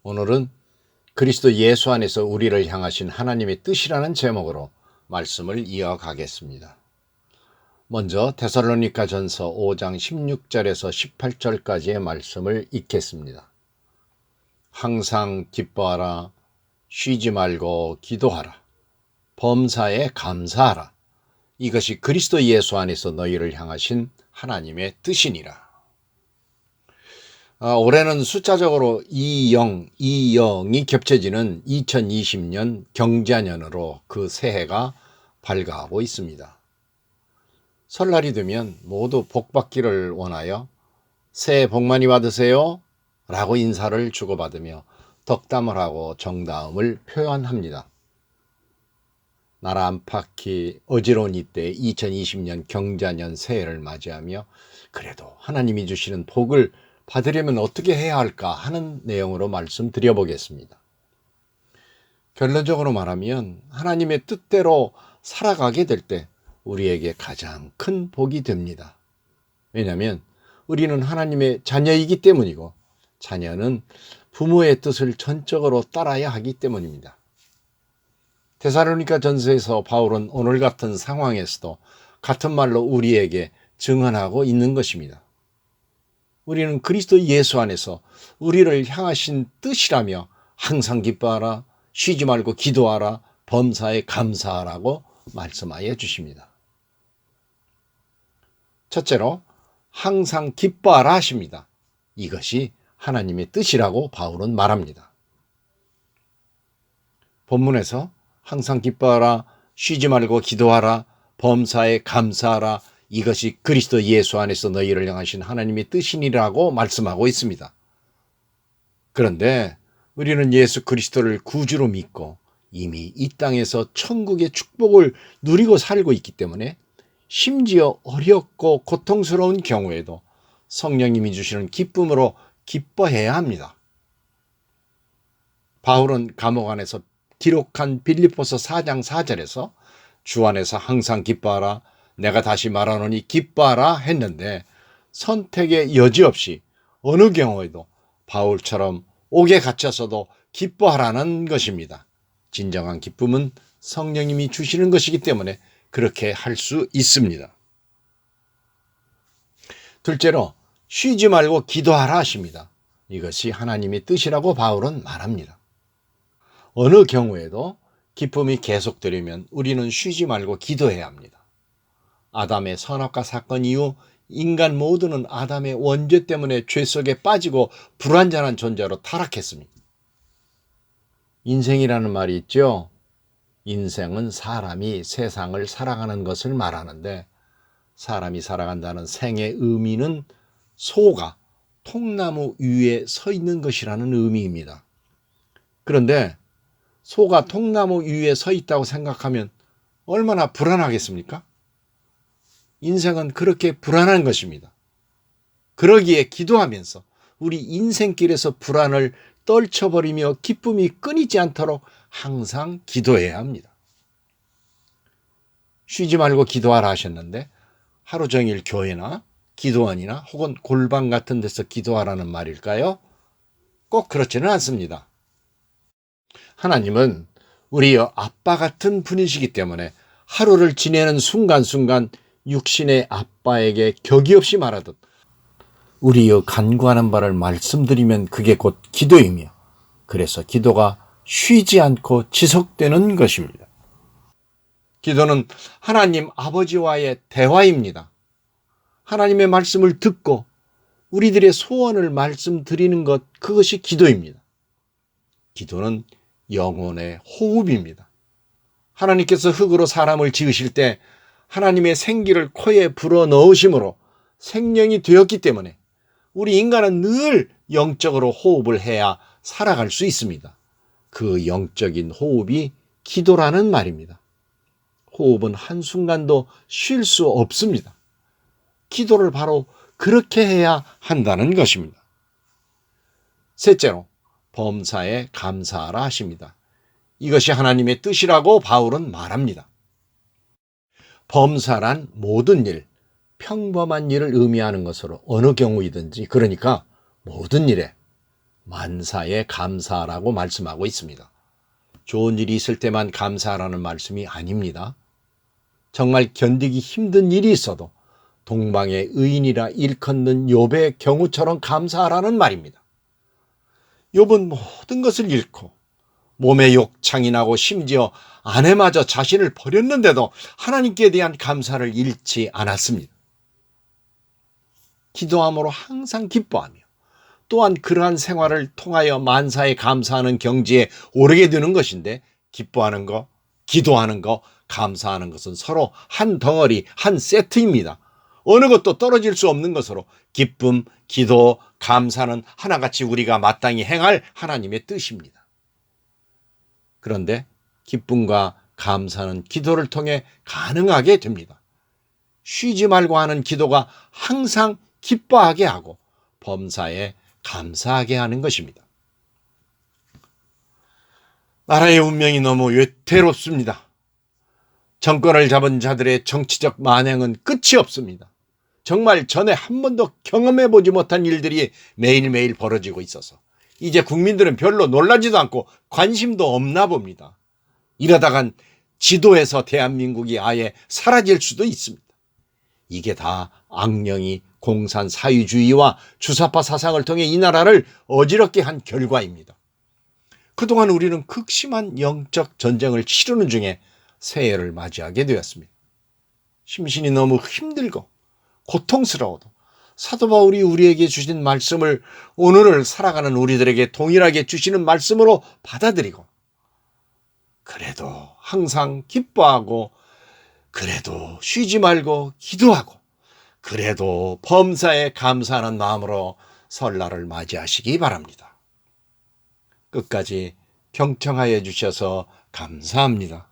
오늘은 그리스도 예수 안에서 우리를 향하신 하나님의 뜻이라는 제목으로 말씀을 이어가겠습니다. 먼저 데살로니가 전서 5장 16절에서 18절까지의 말씀을 읽겠습니다. 항상 기뻐하라, 쉬지 말고 기도하라, 범사에 감사하라. 이것이 그리스도 예수 안에서 너희를 향하신 하나님의 뜻이니라. 올해는 숫자적으로 20이 겹쳐지는 2020년 경자년으로 그 새해가 밝아가고 있습니다. 설날이 되면 모두 복 받기를 원하여 새해 복 많이 받으세요 라고 인사를 주고받으며 덕담을 하고 정다움을 표현합니다. 나라 안팎이 어지러운 이때 2020년 경자년 새해를 맞이하며 그래도 하나님이 주시는 복을 받으려면 어떻게 해야 할까 하는 내용으로 말씀드려 보겠습니다. 결론적으로 말하면 하나님의 뜻대로 살아가게 될 때 우리에게 가장 큰 복이 됩니다. 왜냐하면 우리는 하나님의 자녀이기 때문이고 자녀는 부모의 뜻을 전적으로 따라야 하기 때문입니다. 데살로니가 전서에서 바울은 오늘 같은 상황에서도 같은 말로 우리에게 증언하고 있는 것입니다. 우리는 그리스도 예수 안에서 우리를 향하신 뜻이라며 항상 기뻐하라, 쉬지 말고 기도하라, 범사에 감사하라고 말씀하여 주십니다. 첫째로 항상 기뻐하라 하십니다. 이것이 하나님의 뜻이라고 바울은 말합니다. 본문에서 항상 기뻐하라, 쉬지 말고 기도하라, 범사에 감사하라, 이것이 그리스도 예수 안에서 너희를 향하신 하나님의 뜻이니라고 말씀하고 있습니다. 그런데 우리는 예수 그리스도를 구주로 믿고 이미 이 땅에서 천국의 축복을 누리고 살고 있기 때문에 심지어 어렵고 고통스러운 경우에도 성령님이 주시는 기쁨으로 기뻐해야 합니다. 바울은 감옥 안에서 기록한 빌립보서 4장 4절에서 주 안에서 항상 기뻐하라, 내가 다시 말하노니 기뻐하라 했는데 선택의 여지 없이 어느 경우에도 바울처럼 옥에 갇혀서도 기뻐하라는 것입니다. 진정한 기쁨은 성령님이 주시는 것이기 때문에 그렇게 할 수 있습니다. 둘째로 쉬지 말고 기도하라 하십니다. 이것이 하나님의 뜻이라고 바울은 말합니다. 어느 경우에도 기쁨이 계속되려면 우리는 쉬지 말고 기도해야 합니다. 아담의 선악과 사건 이후 인간 모두는 아담의 원죄 때문에 죄 속에 빠지고 불완전한 존재로 타락했습니다. 인생이라는 말이 있죠. 인생은 사람이 세상을 살아가는 것을 말하는데 사람이 살아간다는 생의 의미는 소가 통나무 위에 서 있는 것이라는 의미입니다. 그런데 소가 통나무 위에 서 있다고 생각하면 얼마나 불안하겠습니까? 인생은 그렇게 불안한 것입니다. 그러기에 기도하면서 우리 인생길에서 불안을 떨쳐버리며 기쁨이 끊이지 않도록 항상 기도해야 합니다. 쉬지 말고 기도하라 하셨는데 하루 종일 교회나 기도원이나 혹은 골방 같은 데서 기도하라는 말일까요? 꼭 그렇지는 않습니다. 하나님은 우리의 아빠 같은 분이시기 때문에 하루를 지내는 순간순간 육신의 아빠에게 격이 없이 말하듯 우리의 간구하는 바를 말씀드리면 그게 곧 기도이며 그래서 기도가 쉬지 않고 지속되는 것입니다. 기도는 하나님 아버지와의 대화입니다. 하나님의 말씀을 듣고 우리들의 소원을 말씀드리는 것, 그것이 기도입니다. 기도는 영혼의 호흡입니다. 하나님께서 흙으로 사람을 지으실 때 하나님의 생기를 코에 불어넣으심으로 생명이 되었기 때문에 우리 인간은 늘 영적으로 호흡을 해야 살아갈 수 있습니다. 그 영적인 호흡이 기도라는 말입니다. 호흡은 한순간도 쉴 수 없습니다. 기도를 바로 그렇게 해야 한다는 것입니다. 셋째로 범사에 감사하라 하십니다. 이것이 하나님의 뜻이라고 바울은 말합니다. 범사란 모든 일, 평범한 일을 의미하는 것으로 어느 경우이든지 그러니까 모든 일에 만사에 감사라고 말씀하고 있습니다. 좋은 일이 있을 때만 감사하라는 말씀이 아닙니다. 정말 견디기 힘든 일이 있어도 동방의 의인이라 일컫는 욥의 경우처럼 감사하라는 말입니다. 욥은 모든 것을 잃고 몸에 욕창이 나고 심지어 아내마저 자신을 버렸는데도 하나님께 대한 감사를 잃지 않았습니다. 기도함으로 항상 기뻐하며 또한 그러한 생활을 통하여 만사에 감사하는 경지에 오르게 되는 것인데, 기뻐하는 것, 기도하는 것, 감사하는 것은 서로 한 덩어리, 한 세트입니다. 어느 것도 떨어질 수 없는 것으로 기쁨, 기도, 감사는 하나같이 우리가 마땅히 행할 하나님의 뜻입니다. 그런데 기쁨과 감사는 기도를 통해 가능하게 됩니다. 쉬지 말고 하는 기도가 항상 기뻐하게 하고 범사에 감사하게 하는 것입니다. 나라의 운명이 너무 외태롭습니다. 정권을 잡은 자들의 정치적 만행은 끝이 없습니다. 정말 전에 한 번도 경험해보지 못한 일들이 매일매일 벌어지고 있어서 이제 국민들은 별로 놀라지도 않고 관심도 없나 봅니다. 이러다간 지도에서 대한민국이 아예 사라질 수도 있습니다. 이게 다 악령이 공산 사회주의와 주사파 사상을 통해 이 나라를 어지럽게 한 결과입니다. 그동안 우리는 극심한 영적 전쟁을 치르는 중에 새해를 맞이하게 되었습니다. 심신이 너무 힘들고 고통스러워도 사도 바울이 우리에게 주신 말씀을 오늘을 살아가는 우리들에게 동일하게 주시는 말씀으로 받아들이고, 그래도 항상 기뻐하고, 그래도 쉬지 말고 기도하고, 그래도 범사에 감사하는 마음으로 설날을 맞이하시기 바랍니다. 끝까지 경청하여 주셔서 감사합니다.